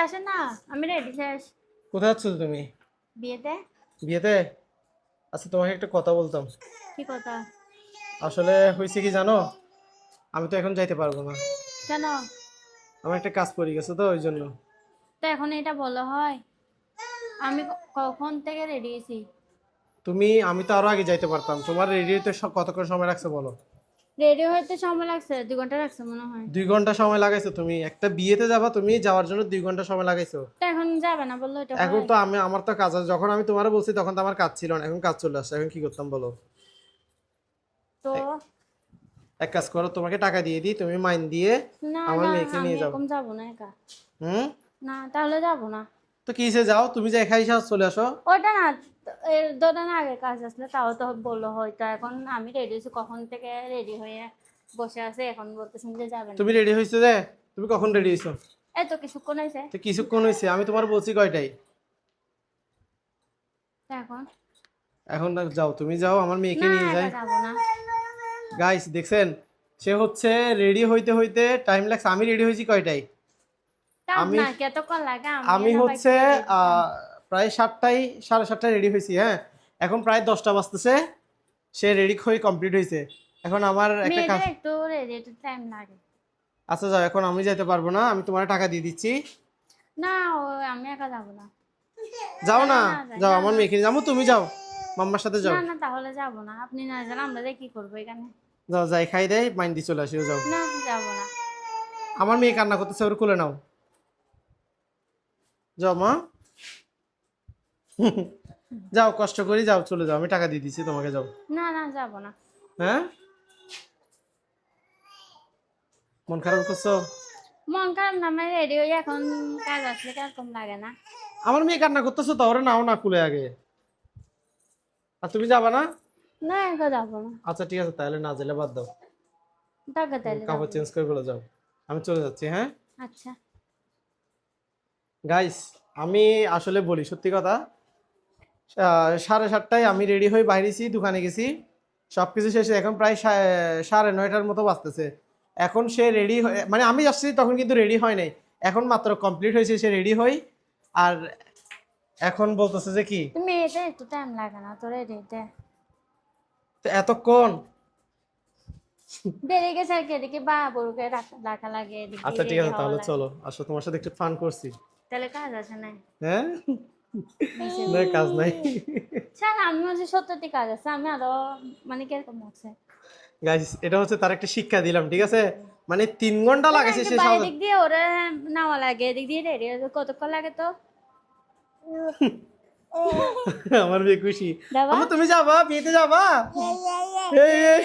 আসেন না, আমি রেডি শেষ। কোথায় যাচ্ছ তুমি? বিয়েতে। বিয়েতে? আচ্ছা তোমাকে একটা কথা বলতাম। কি কথা? আসলে হয়েছে কি জানো, আমি তো এখন যাইতে পারবো না। কেন? আমার একটা কাজ পড়ে গেছে তো ওই জন্য। তো এখন এটা বলা হয়? আমি কখন থেকে রেডি হয়েছি? আমি তো আরো আগে যাইতে পারতাম, তোমার রেডি হইতে কতক্ষণ সময় লাগছে বলো? রেডি হইতে সময় লাগছে 2 ঘন্টা লাগছে মনে হয়। 2 ঘন্টা সময় লাগাইছো? তুমি একটা বিয়েতে যাবা, তুমি যাওয়ার জন্য 2 ঘন্টা সময় লাগাইছো? তো এখন যাবে না বললো এটা এখন হয়? তো আমার তো কাজ আছে, যখন আমি তোমার বলছি তখন তো আমার কাজ ছিল না, এখন কাজ চলে আসছে, এখন কি করতাম বলো? তো এক এক কাজ করো, তোমাকে টাকা দিয়ে দিই, তুমি মাইন দিয়ে না আমার না, মেয়েকে আমি নিয়ে যাও। এরকম যাবো না একা। হুম? না তাহলে যাবো না। তো কিসে যাও, তুমি যে একাই চলে আসো। ওটা না, এর ধরে না আগে কাজ আসলে তাও তো বললো হয়তো। এখন আমি রেডি হয়েছি, কখন থেকে রেডি হয়ে বসে আছে, এখন বলতেছেন যে যাবেন না। তুমি রেডি হয়েছো যে? তুমি কখন রেডি হয়েছো? এই তো কিছুক্ষণ হয়েছে। তো কিছুক্ষণ হয়েছে, আমি তোমার বলছি কয়টাই। তো এখন এখন না, যাও, তুমি যাও, আমার মেয়েকে না, নিয়ে যাই। একা যাবো না। গাইস দেখছেন, সে হচ্ছে রেডি হইতে হইতে টাইম লাগছে, আমি রেডি হয়েছি কয়টাই। কাজ আমি না কতক্ষণ লাগে, আমি আমি না বাইক হচ্ছে রেডি দিতাম। প্রায় 7টায়, 7:30টায় রেডি হয়েছি, হ্যাঁ। এখন প্রায় 10টা বাজতেছে, সে রেডি হয়ে কমপ্লিট হয়েছে। এখন আমার একটা কাজ। মেয়েদের একটু রেডি একটু টাইম লাগে। আচ্ছা যাও, এখন আমি যাইতে পারবো না, আমি তোমার টাকা দিয়ে দিচ্ছি। না, আমি একা যাবো না। যাও তাহলে না, না যাই, যাও, না আমার না। মেয়েকে নিয়ে যাবো, তুমি যাও, মাম্মার সাথে না যাও। না, তাহলে যাবো না, আপনি না গেলে আমরা যাই কি করবো এখানে? যাও, যাই খাই দেয় মাইন্ড দিয়ে চলে আসিও, যাও। না, যাবো না। আমার মেয়ে কান্না করতেছে, ওর কোলে নাও। যাও মা। যাও, কষ্ট করি, যাও, চলে যাও, আমি টাকা দিয়ে দিচ্ছি তোমাকে, যাও। না না, যাবো না। হ্যাঁ, মন খারাপ করছো? মন খারাপ না, আমি রেডি হয়ে এখন কাজ আসলে কিরকম লাগে না? আমার মেয়ে কান্না করতেছো তো, ওরে নাও না কুলে আগে। আর তুমি যাবা না? না, একা যাবো না। আচ্ছা ঠিক আছে, তাহলে না গেলে বাদ দাও। টাকা তাইলে যাবো কাপড় না। চেঞ্জ করে বলে যাও, আমি চলে যাচ্ছি, হ্যাঁ। আচ্ছা। গাইস, আমি আসলে বলি সত্যি কথা, 7:30টায় আমি রেডি হয়ে বাইরেছি, দোকানে গেছি, সবকিছু শেষে এখন প্রায় 9:30টার মতো বাজতেছে। এখন সে রেডি, মানে আমি আসছি তখন কিন্তু রেডি হয় নাই, এখন মাত্র কমপ্লিট হয়েছে, সে রেডি হই। আর এখন বলতেছে যে কি, তুমি এটা একটু টাইম লাগে না তো রেডি হতে? তো এতক্ষণ। দেরি গেছে আর কি, এদিকে বা বড়কে রাখা লাগে, এদিকে আচ্ছা ঠিক রেডি আছে, হওয়া তাহলে লাগে। চলো আসো, তোমার সাথে একটু ফান করছি। তাহলে কাজ আছে না? হ্যাঁ, না কাজ নাই। স্যার, আমি হচ্ছে সত্যি কাজ আছে, আমি আরো মানে কিরকম আছে। গাইস, এটা হচ্ছে তার একটা শিক্ষা দিলাম, ঠিক আছে। মানে 3 ঘন্টা না না, লাগাইছে এই যে সে বাইরে দিক দিয়ে ওরা নেওয়া লাগে, এদিক দিয়ে রেডি কতক্ষণ লাগে তো? আমার মেয়ে খুশি। যাবা? তুমি যাবা বিয়েতে যাবা? এই, এই।